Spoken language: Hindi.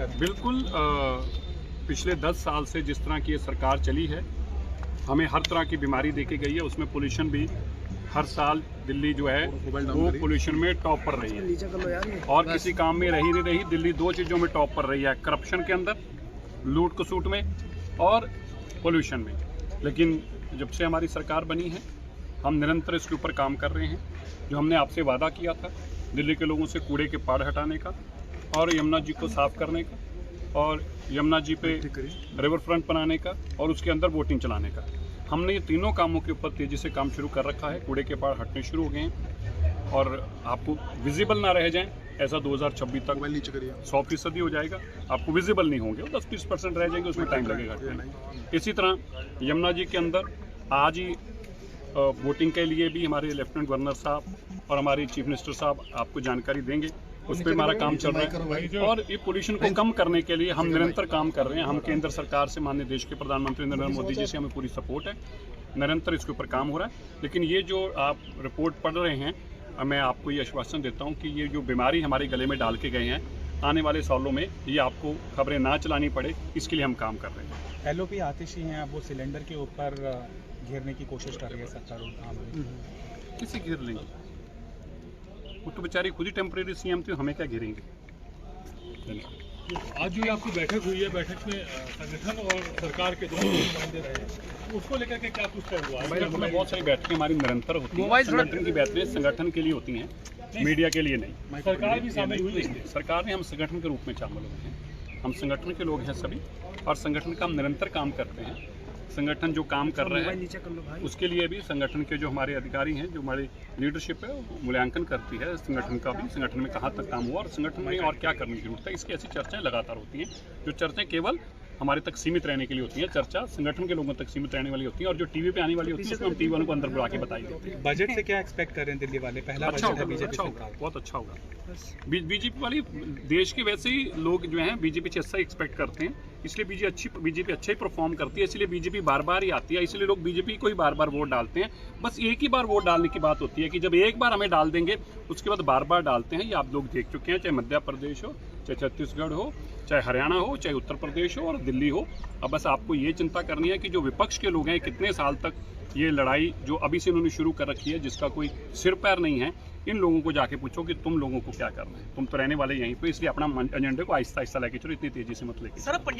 कर रहे हैं? बिल्कुल पिछले 10 साल से जिस तरह की ये सरकार चली है, हमें हर तरह की बीमारी देके गई है। उसमें पोल्यूशन भी हर साल दिल्ली जो है वो पोल्यूशन में टॉप पर रही है और किसी काम में रही नहीं रही। दिल्ली 2 चीज़ों में टॉप पर रही है, करप्शन के अंदर, लूट खसूट में और पोल्यूशन में। लेकिन जब से हमारी सरकार बनी है हम निरंतर इसके ऊपर काम कर रहे हैं। जो हमने आपसे वादा किया था दिल्ली के लोगों से कूड़े के पहाड़ हटाने का और यमुना जी को साफ करने का और यमुना जी पे रिवर फ्रंट बनाने का और उसके अंदर बोटिंग चलाने का, हमने ये तीनों कामों के ऊपर तेज़ी से काम शुरू कर रखा है। कूड़े के पहाड़ हटने शुरू हो गए हैं और आपको विजिबल ना रह जाएं ऐसा 2026 तक 100% हो जाएगा। आपको विजिबल नहीं होंगे, 10-20% रह जाएंगे, उसमें टाइम लगेगा। इसी तरह यमुना जी के अंदर आज ही बोटिंग के लिए भी हमारे लेफ्टिनेंट गवर्नर साहब और हमारे चीफ मिनिस्टर साहब आपको जानकारी देंगे। उस पर हमारा काम चल रहा है और ये पोल्यूशन को कम करने के लिए हम निरंतर काम कर रहे हैं। हम केंद्र सरकार से, माननीय देश के प्रधानमंत्री नरेंद्र मोदी जी से हमें पूरी सपोर्ट है, निरंतर इसके ऊपर काम हो रहा है। लेकिन ये जो आप रिपोर्ट पढ़ रहे हैं, मैं आपको ये आश्वासन देता हूँ कि ये जो बीमारी हमारे गले में डाल के गए हैं, आने वाले सालों में ये आपको खबरें ना चलानी पड़े, इसके लिए हम काम कर रहे हैं। LOP आतिशी हैं, अब वो सिलेंडर के ऊपर घेरने की कोशिश कर रही है सरकार। किसी घेर लेंगे, वो तो बेचारी खुद ही टेम्परेरी CM थी, हमें क्या घेरेंगे। आज जो आपकी बैठक हुई है, बैठक में संगठन और सरकार के दोनों नुमाइंदे रहे, उसको लेकर के क्या कुछ तय हुआ? में बहुत सारी बैठकें हमारी निरंतर होती हैं। संगठन की बैठकें संगठन के लिए होती हैं, मीडिया के लिए नहीं। सरकार भी शामिल हुई है? सरकार ने हम संगठन के रूप में शामिल हुए हैं, हम संगठन के लोग हैं सभी और संगठन का हम निरंतर काम करते हैं। संगठन जो काम कर रहे हैं उसके लिए भी संगठन के जो हमारे अधिकारी हैं, जो हमारी लीडरशिप है, वो मूल्यांकन करती है संगठन का भी, संगठन में कहाँ तक काम हुआ और संगठन में और क्या करने की जरूरत है। इसकी ऐसी चर्चाएं लगातार होती हैं। जो चर्चाएं केवल हमारे तक सीमित रहने के लिए होती हैं, चर्चा संगठन के लोगों तक सीमित रहने वाली होती है और जो टीवी पे आने वाली होती है उसमें हम टीवी वालों को अंदर बुला के बताई देते हैं। बजट से क्या एक्सपेक्ट कर रहे हैं दिल्ली वाले? पहला अच्छा बजट है होगा, बीजेपी अच्छा सरकार। होगा, बहुत अच्छा होगा। बीजेपी वाली देश के वैसे ही लोग जो हैं बीजेपी से अच्छा एक्सपेक्ट करते हैं, इसलिए बीजेपी अच्छा ही परफॉर्म करती है, इसलिए बीजेपी बार बार ही आती है, इसलिए लोग बीजेपी को ही बार बार वोट डालते हैं। बस एक ही बार वोट डालने की बात होती है कि जब एक बार हमें डाल देंगे उसके बाद बार बार डालते हैं। ये आप लोग देख चुके हैं, चाहे मध्य प्रदेश हो, चाहे छत्तीसगढ़ हो, चाहे हरियाणा हो, चाहे उत्तर प्रदेश हो और दिल्ली हो। अब बस आपको ये चिंता करनी है कि जो विपक्ष के लोग हैं कितने साल तक ये लड़ाई जो अभी से उन्होंने शुरू कर रखी है, जिसका कोई सिर पैर नहीं है, इन लोगों को जाके पूछो कि तुम लोगों को क्या करना है। तुम तो रहने वाले यहीं पे, इसलिए अपना एजेंडे को आहिस्ता आहिस्ता लेके चलो, इतनी तेजी से मत लेके।